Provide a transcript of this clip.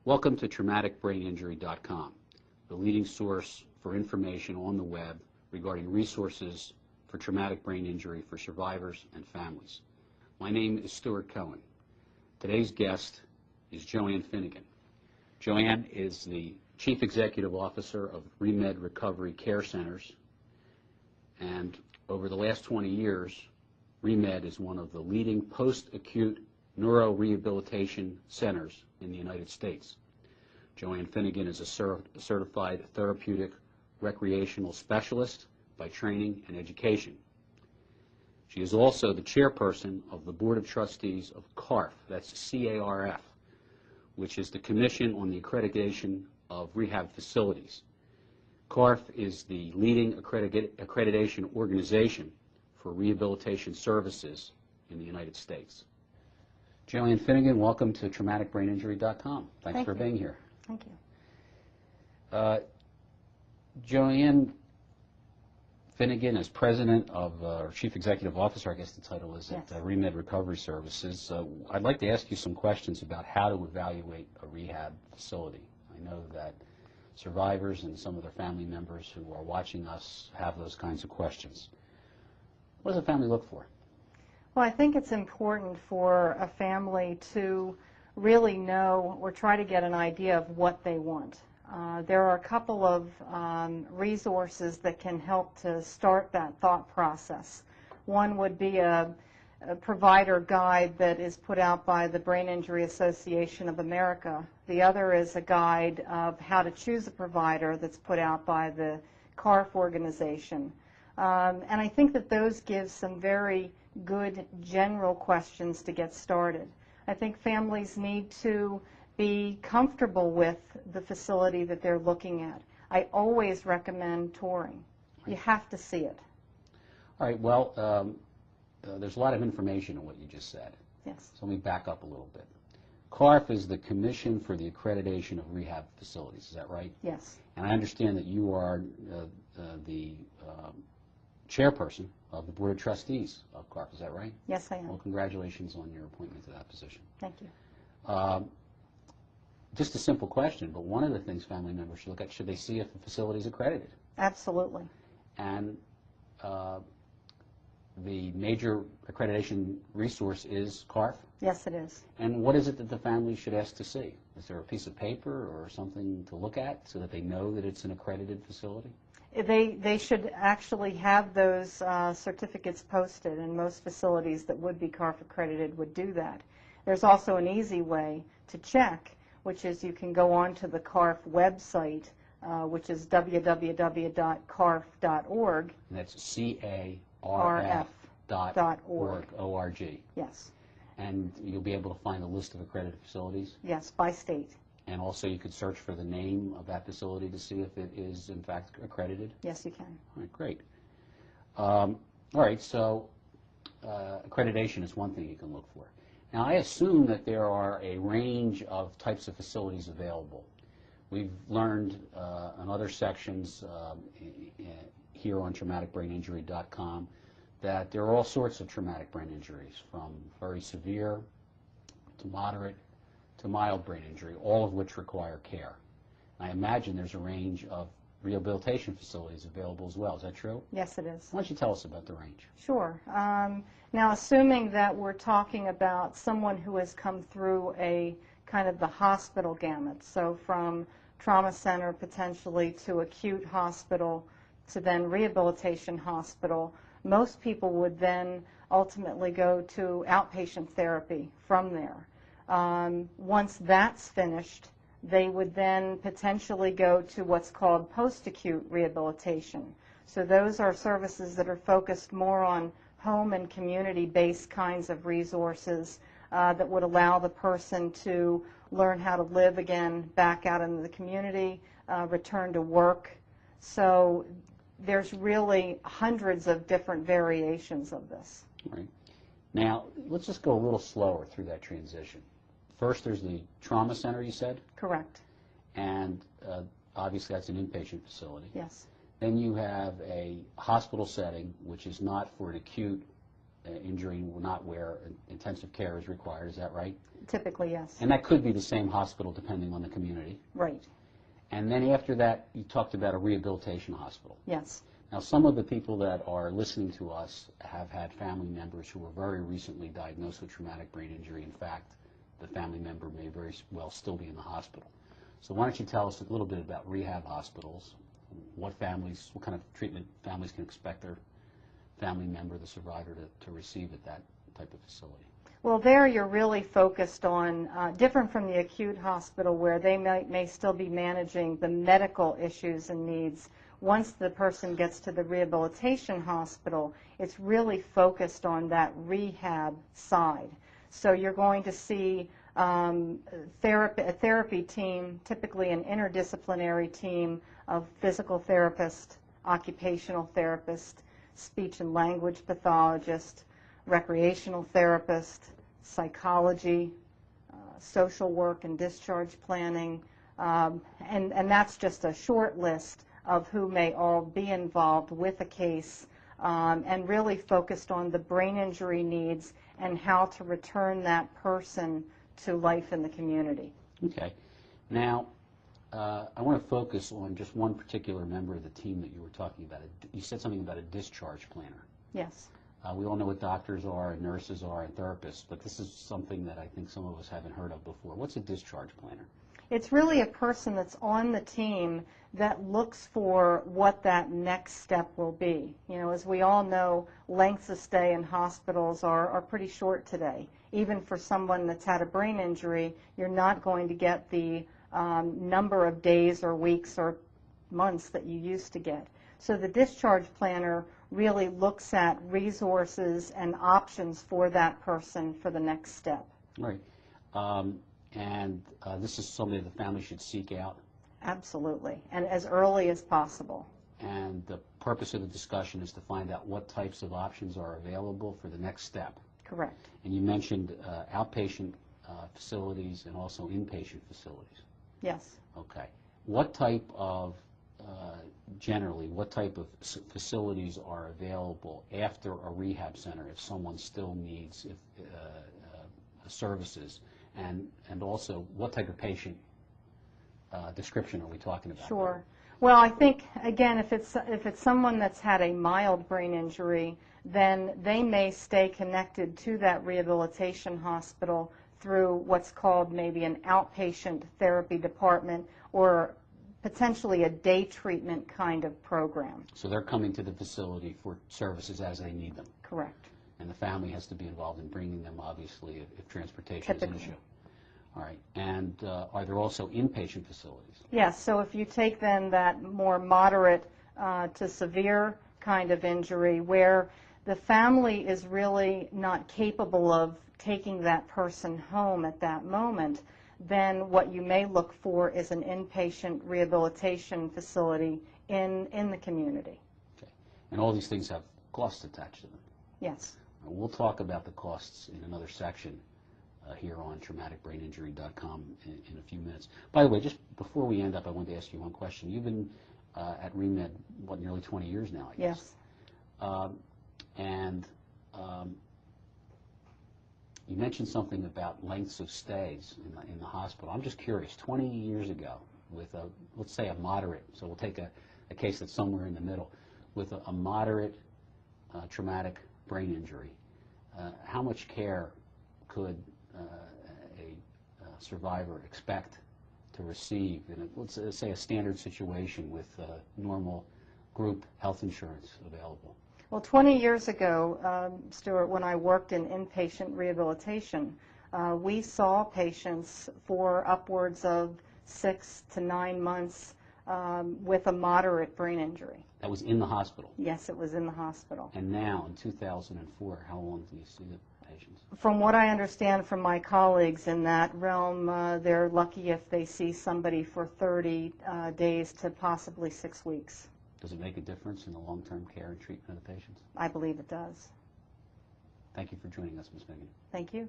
Welcome to traumaticbraininjury.com, the leading source for information on the web regarding resources for traumatic brain injury for survivors and families. My name is Stuart Cohen. Today's guest is Joanne Finnegan. Joanne is the Chief Executive Officer of Remed Recovery Care Centers, and over the last 20 years, Remed is one of the leading post-acute neurorehabilitation centers in the United States. Joanne Finnegan is a certified therapeutic recreational specialist by training and education. She is also the chairperson of the Board of Trustees of CARF, that's C-A-R-F, which is the Commission on the Accreditation of Rehab Facilities. CARF is the leading accreditation organization for rehabilitation services in the United States. Joanne Finnegan, welcome to traumaticbraininjury.com. Thanks for being here. Thank you. Joanne Finnegan is president of, or chief executive officer, I guess the title is, yes, at Remed Recovery Services. I'd like to ask you some questions about how to evaluate a rehab facility. I know that survivors and some of their family members who are watching us have those kinds of questions. What does a family look for? Well, I think it's important for a family to really know or try to get an idea of what they want. There are a couple of resources that can help to start that thought process. One would be a provider guide that is put out by the Brain Injury Association of America. The other is a guide of how to choose a provider that's put out by the CARF organization. And I think that those give some very good general questions to get started. I think families need to be comfortable with the facility that they're looking at. I always recommend touring. You have to see it. All right, well, there's a lot of information in what you just said. Yes. So let me back up a little bit. CARF is the Commission for the Accreditation of Rehab Facilities, is that right? Yes. And I understand that you are the chairperson of the Board of Trustees of CARF, is that right? Yes, I am. Well, congratulations on your appointment to that position. Thank you. Just a simple question, but one of the things family members should look at, should they see if the facility is accredited? Absolutely. And the major accreditation resource is CARF? Yes, it is. And what is it that the family should ask to see? Is there a piece of paper or something to look at so that they know that it's an accredited facility? They should actually have those certificates posted, and most facilities that would be CARF accredited would do that. There's also an easy way to check, which is you can go on to the CARF website, which is www.carf.org. And that's C-A-R-F.org, O-R-G. Yes. And you'll be able to find a list of accredited facilities? Yes, by state. And also you could search for the name of that facility to see if it is in fact accredited? Yes, you can. All right, great. All right, so accreditation is one thing you can look for. Now I assume that there are a range of types of facilities available. We've learned in other sections here on traumaticbraininjury.com that there are all sorts of traumatic brain injuries, from very severe to moderate to mild brain injury, all of which require care. I imagine there's a range of rehabilitation facilities available as well. Is that true? Yes, it is. Why don't you tell us about the range? Sure. Now, assuming that we're talking about someone who has come through a kind of the hospital gamut, so from trauma center potentially to acute hospital to then rehabilitation hospital, most people would then ultimately go to outpatient therapy from there. Once that's finished, they would then potentially go to what's called post-acute rehabilitation. So those are services that are focused more on home and community-based kinds of resources that would allow the person to learn how to live again back out in the community, return to work. So there's really hundreds of different variations of this. All right. Now, let's just go a little slower through that transition. First, there's the trauma center, you said? Correct. And obviously that's an inpatient facility. Yes. Then you have a hospital setting, which is not for an acute injury, not where intensive care is required. Is that right? Typically, yes. And that could be the same hospital depending on the community. Right. And then after that, you talked about a rehabilitation hospital. Yes. Now, some of the people that are listening to us have had family members who were very recently diagnosed with traumatic brain injury. In fact, the family member may very well still be in the hospital. So why don't you tell us a little bit about rehab hospitals, what kind of treatment families can expect their family member, the survivor, to receive at that type of facility? Well, there you're really focused on, different from the acute hospital where they may still be managing the medical issues and needs. Once the person gets to the rehabilitation hospital, it's really focused on that rehab side. So you're going to see a therapy team, typically an interdisciplinary team of physical therapist, occupational therapist, speech and language pathologist, recreational therapist, psychology, social work and discharge planning, and that's just a short list of who may all be involved with a case, and really focused on the brain injury needs and how to return that person to life in the community. Okay. Now, I want to focus on just one particular member of the team that you were talking about. You said something about a discharge planner. Yes. We all know what doctors are and nurses are and therapists, but this is something that I think some of us haven't heard of before. What's a discharge planner? It's really a person that's on the team that looks for what that next step will be. You know, as we all know, lengths of stay in hospitals are pretty short today. Even for someone that's had a brain injury, you're not going to get the number of days or weeks or months that you used to get. So the discharge planner really looks at resources and options for that person for the next step. Right. And this is something the family should seek out? Absolutely, and as early as possible. And the purpose of the discussion is to find out what types of options are available for the next step. Correct. And you mentioned outpatient facilities and also inpatient facilities. Yes. Okay. What type of, generally, what type of facilities are available after a rehab center if someone still needs services? And also, what type of patient description are we talking about? Sure. Well, I think, again, if it's someone that's had a mild brain injury, then they may stay connected to that rehabilitation hospital through what's called maybe an outpatient therapy department or potentially a day treatment kind of program. So they're coming to the facility for services as they need them. Correct. And the family has to be involved in bringing them, obviously, if transportation is an issue. All right. And are there also inpatient facilities? Yes. So if you take then that more moderate to severe kind of injury where the family is really not capable of taking that person home at that moment, then what you may look for is an inpatient rehabilitation facility in the community. Okay. And all these things have costs attached to them? Yes. We'll talk about the costs in another section here on traumaticbraininjury.com in a few minutes. By the way, just before we end up, I wanted to ask you one question. You've been at ReMed, what, nearly 20 years now, I guess? Yes. And you mentioned something about lengths of stays in the hospital. I'm just curious, 20 years ago, with let's say a moderate, so we'll take a case that's somewhere in the middle, with a moderate traumatic brain injury, how much care could a survivor expect to receive in let's say a standard situation with normal group health insurance available? Well, 20 years ago, Stuart, when I worked in inpatient rehabilitation, we saw patients for upwards of 6 to 9 months with a moderate brain injury. That was in the hospital? Yes, it was in the hospital. And now, in 2004, how long do you see the patients? From what I understand from my colleagues in that realm, they're lucky if they see somebody for 30 days to possibly 6 weeks. Does it make a difference in the long-term care and treatment of the patients? I believe it does. Thank you for joining us, Ms. Megan. Thank you.